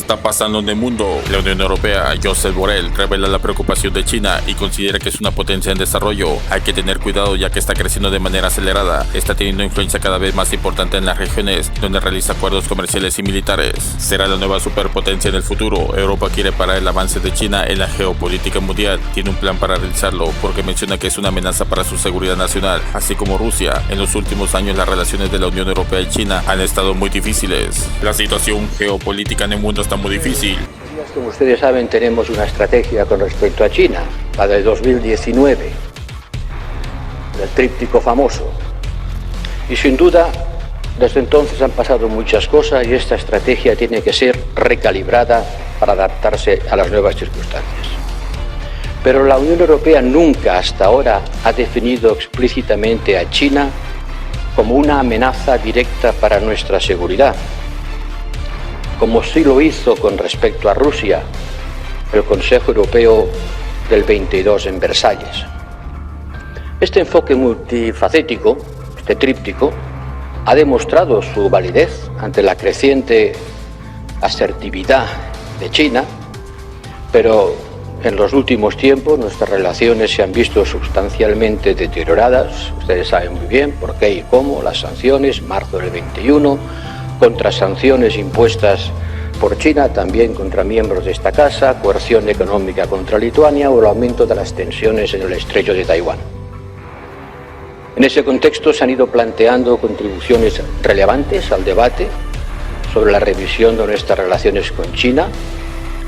está pasando en el mundo? La Unión Europea, Josep Borrell, revela la preocupación de China y considera que es una potencia en desarrollo. Hay que tener cuidado ya que está creciendo de manera acelerada, está teniendo influencia cada vez más importante en las regiones donde realiza acuerdos comerciales y militares. Será la nueva superpotencia en el futuro. Europa quiere parar el avance de China en la geopolítica mundial. Tiene un plan para realizarlo porque menciona que es una amenaza para su seguridad nacional, así como Rusia. En los últimos años las relaciones de la Unión Europea y China han estado muy difíciles. La situación geopolítica en el mundo está muy difícil. Como ustedes saben, tenemos una estrategia con respecto a China, la de 2019, el tríptico famoso. Y sin duda, desde entonces han pasado muchas cosas y esta estrategia tiene que ser recalibrada para adaptarse a las nuevas circunstancias. Pero la Unión Europea nunca hasta ahora ha definido explícitamente a China como una amenaza directa para nuestra seguridad, como sí lo hizo con respecto a Rusia el Consejo Europeo del 22 en Versalles. Este enfoque multifacético, este tríptico, ha demostrado su validez ante la creciente asertividad de China, pero en los últimos tiempos nuestras relaciones se han visto sustancialmente deterioradas. Ustedes saben muy bien por qué y cómo: las sanciones, marzo del 21, contrasanciones impuestas por China también contra miembros de esta casa, coerción económica contra Lituania o el aumento de las tensiones en el estrecho de Taiwán. En ese contexto se han ido planteando contribuciones relevantes al debate sobre la revisión de nuestras relaciones con China,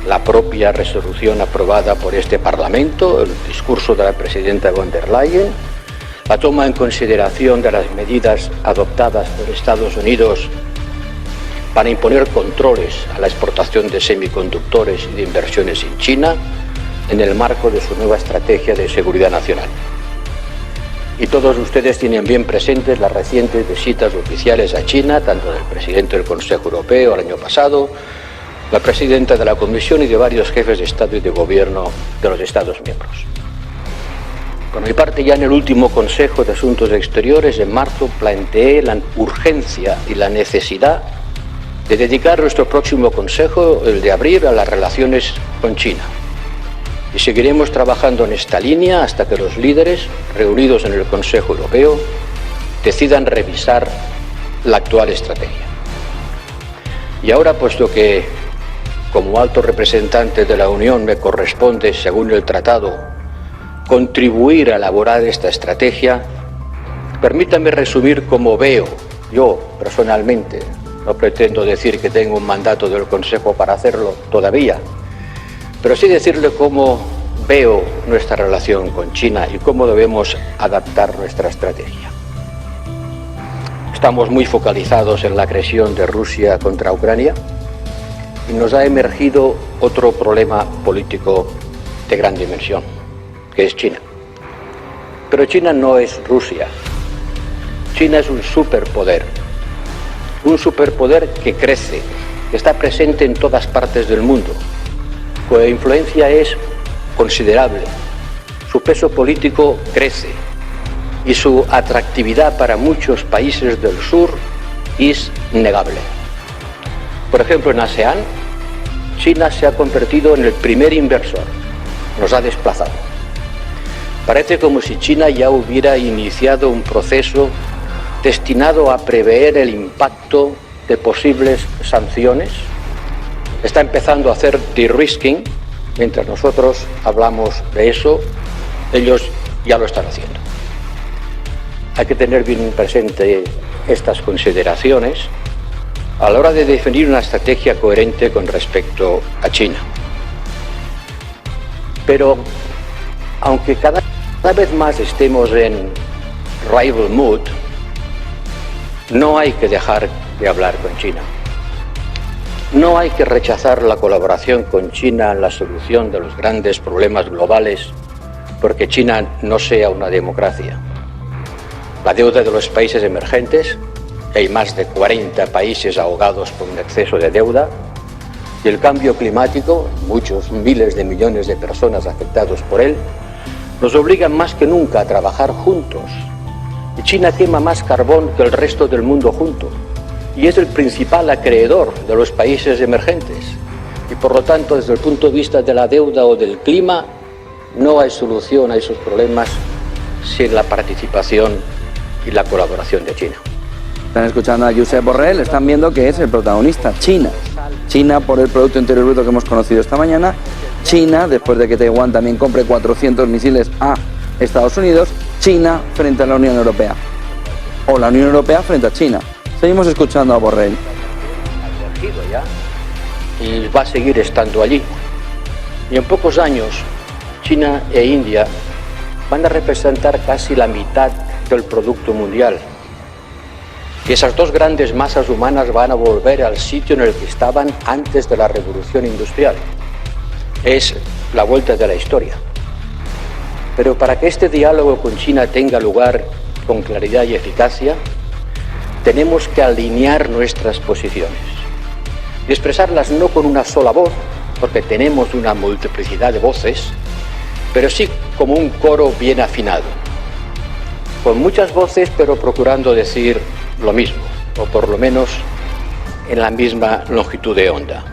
la propia resolución aprobada por este Parlamento, el discurso de la presidenta von der Leyen, la toma en consideración de las medidas adoptadas por Estados Unidos para imponer controles a la exportación de semiconductores y de inversiones en China en el marco de su nueva estrategia de seguridad nacional. Y todos ustedes tienen bien presentes las recientes visitas oficiales a China, tanto del presidente del Consejo Europeo el año pasado, la presidenta de la Comisión y de varios jefes de Estado y de Gobierno de los Estados miembros. Por mi parte, ya en el último Consejo de Asuntos Exteriores, en marzo, planteé la urgencia y la necesidad de dedicar nuestro próximo Consejo, el de abril, a las relaciones con China. Y seguiremos trabajando en esta línea hasta que los líderes, reunidos en el Consejo Europeo, decidan revisar la actual estrategia. Y ahora, puesto que como alto representante de la Unión me corresponde, según el tratado, contribuir a elaborar esta estrategia, permítanme resumir cómo veo yo personalmente. No pretendo decir que tengo un mandato del Consejo para hacerlo todavía, pero sí decirle cómo veo nuestra relación con China y cómo debemos adaptar nuestra estrategia. Estamos muy focalizados en la agresión de Rusia contra Ucrania y nos ha emergido otro problema político de gran dimensión, que es China. Pero China no es Rusia. China es un superpoder que crece, que está presente en todas partes del mundo, cuya influencia es considerable, su peso político crece y su atractividad para muchos países del sur es innegable. Por ejemplo, en ASEAN, China se ha convertido en el primer inversor, nos ha desplazado. Parece como si China ya hubiera iniciado un proceso destinado a prever el impacto de posibles sanciones. Está empezando a hacer de-risking. Mientras nosotros hablamos de eso, ellos ya lo están haciendo. Hay que tener bien presente estas consideraciones a la hora de definir una estrategia coherente con respecto a China. Pero, aunque cada vez más estemos en rival mood, no hay que dejar de hablar con China. No hay que rechazar la colaboración con China en la solución de los grandes problemas globales porque China no sea una democracia. La deuda de los países emergentes, hay más de 40 países ahogados por un exceso de deuda, y el cambio climático, muchos miles de millones de personas afectados por él, nos obligan más que nunca a trabajar juntos. Y China quema más carbón que el resto del mundo junto, y es el principal acreedor de los países emergentes. Y por lo tanto, desde el punto de vista de la deuda o del clima, no hay solución a esos problemas sin la participación y la colaboración de China. Están escuchando a Josep Borrell, están viendo que es el protagonista, China. China por el Producto Interior Bruto que hemos conocido esta mañana. China, después de que Taiwán también compre 400 misiles a Estados Unidos. China frente a la Unión Europea. O la Unión Europea frente a China. Seguimos escuchando a Borrell. Y va a seguir estando allí. Y en pocos años, China e India van a representar casi la mitad del producto mundial. Y esas dos grandes masas humanas van a volver al sitio en el que estaban antes de la revolución industrial. Es la vuelta de la historia. Pero para que este diálogo con China tenga lugar con claridad y eficacia, tenemos que alinear nuestras posiciones y expresarlas no con una sola voz, porque tenemos una multiplicidad de voces, pero sí como un coro bien afinado, con muchas voces pero procurando decir lo mismo, o por lo menos en la misma longitud de onda.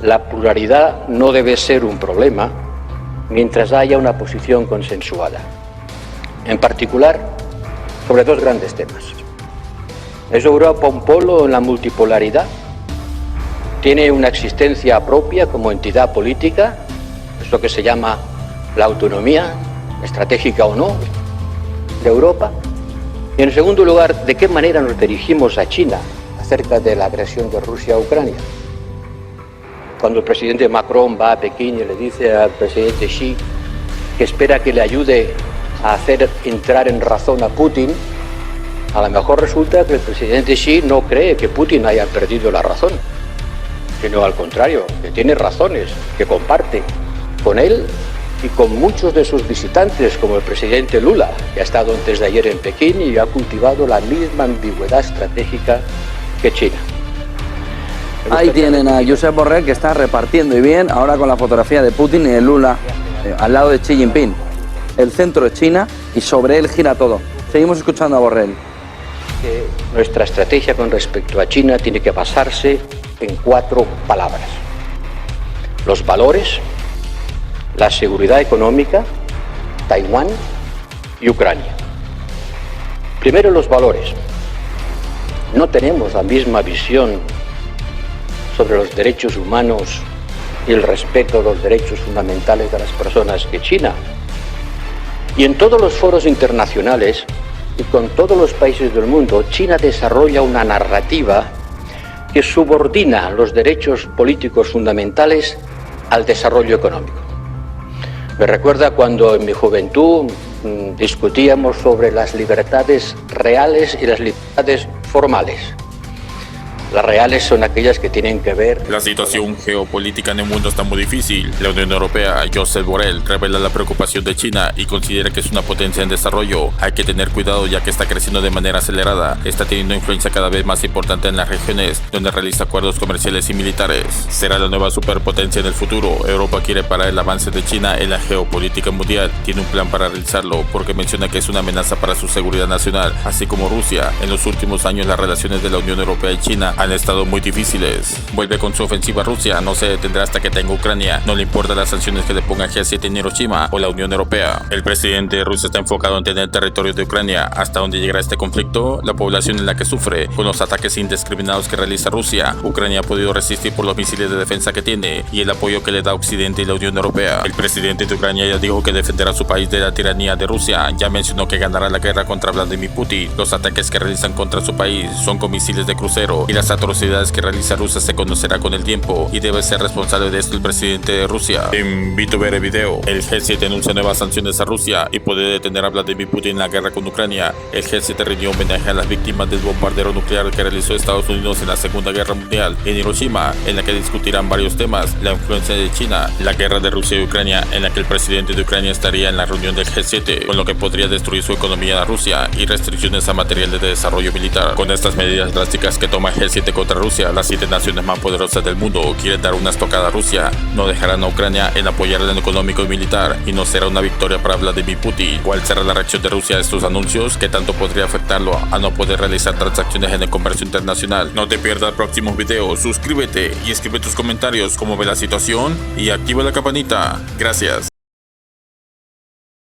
La pluralidad no debe ser un problema mientras haya una posición consensuada, en particular sobre dos grandes temas. ¿Es Europa un polo en la multipolaridad? ¿Tiene una existencia propia como entidad política? Es lo que se llama la autonomía, estratégica o no, de Europa. Y en segundo lugar, ¿de qué manera nos dirigimos a China acerca de la agresión de Rusia a Ucrania? Cuando el presidente Macron va a Pekín y le dice al presidente Xi que espera que le ayude a hacer entrar en razón a Putin, a lo mejor resulta que el presidente Xi no cree que Putin haya perdido la razón, sino al contrario, que tiene razones que comparte con él y con muchos de sus visitantes, como el presidente Lula, que ha estado antes de ayer en Pekín y ha cultivado la misma ambigüedad estratégica que China. Ahí tienen a Josep Borrell, que está repartiendo, y bien, ahora con la fotografía de Putin y de Lula al lado de Xi Jinping. El centro es China y sobre él gira todo. Seguimos escuchando a Borrell. Que nuestra estrategia con respecto a China tiene que basarse en 4 palabras: los valores, la seguridad económica, Taiwán y Ucrania. Primero, los valores. No tenemos la misma visión sobre los derechos humanos y el respeto a los derechos fundamentales de las personas que China. Y en todos los foros internacionales y con todos los países del mundo, China desarrolla una narrativa que subordina los derechos políticos fundamentales al desarrollo económico. Me recuerda cuando en mi juventud discutíamos sobre las libertades reales y las libertades formales. Las reales son aquellas que tienen que ver... La situación geopolítica en el mundo está muy difícil. La Unión Europea, Josep Borrell, revela la preocupación de China y considera que es una potencia en desarrollo. Hay que tener cuidado ya que está creciendo de manera acelerada. Está teniendo influencia cada vez más importante en las regiones donde realiza acuerdos comerciales y militares. Será la nueva superpotencia en el futuro. Europa quiere parar el avance de China en la geopolítica mundial. Tiene un plan para realizarlo porque menciona que es una amenaza para su seguridad nacional, así como Rusia. En los últimos años las relaciones de la Unión Europea y China han estado muy difíciles. Vuelve con su ofensiva Rusia, no se detendrá hasta que tenga Ucrania. No le importan las sanciones que le ponga G7 en Hiroshima o la Unión Europea. El presidente de Rusia está enfocado en tener territorio de Ucrania. ¿Hasta dónde llegará este conflicto? La población en la que sufre con los ataques indiscriminados que realiza Rusia. Ucrania ha podido resistir por los misiles de defensa que tiene y el apoyo que le da Occidente y la Unión Europea. El presidente de Ucrania ya dijo que defenderá a su país de la tiranía de Rusia. Ya mencionó que ganará la guerra contra Vladimir Putin. Los ataques que realizan contra su país son con misiles de crucero y las atrocidades que realiza Rusia se conocerá con el tiempo y debe ser responsable de esto el presidente de Rusia. Te invito a ver el video. El G7 anuncia nuevas sanciones a Rusia y puede detener a Vladimir Putin en la guerra con Ucrania. El G7 rindió homenaje a las víctimas del bombardero nuclear que realizó Estados Unidos en la Segunda Guerra Mundial en Hiroshima, en la que discutirán varios temas: la influencia de China, la guerra de Rusia y Ucrania, en la que el presidente de Ucrania estaría en la reunión del G7, con lo que podría destruir su economía a Rusia, y restricciones a material de desarrollo militar. Con estas medidas drásticas que toma el G7 7 contra Rusia. Las 7 naciones más poderosas del mundo quieren dar una estocada a Rusia. No dejarán a Ucrania en apoyarla en económico y militar, y no será una victoria para Vladimir Putin. ¿Cuál será la reacción de Rusia a estos anuncios? ¿Qué tanto podría afectarlo a no poder realizar transacciones en el comercio internacional? No te pierdas próximos videos, suscríbete y escribe tus comentarios cómo ve la situación y activa la campanita. Gracias.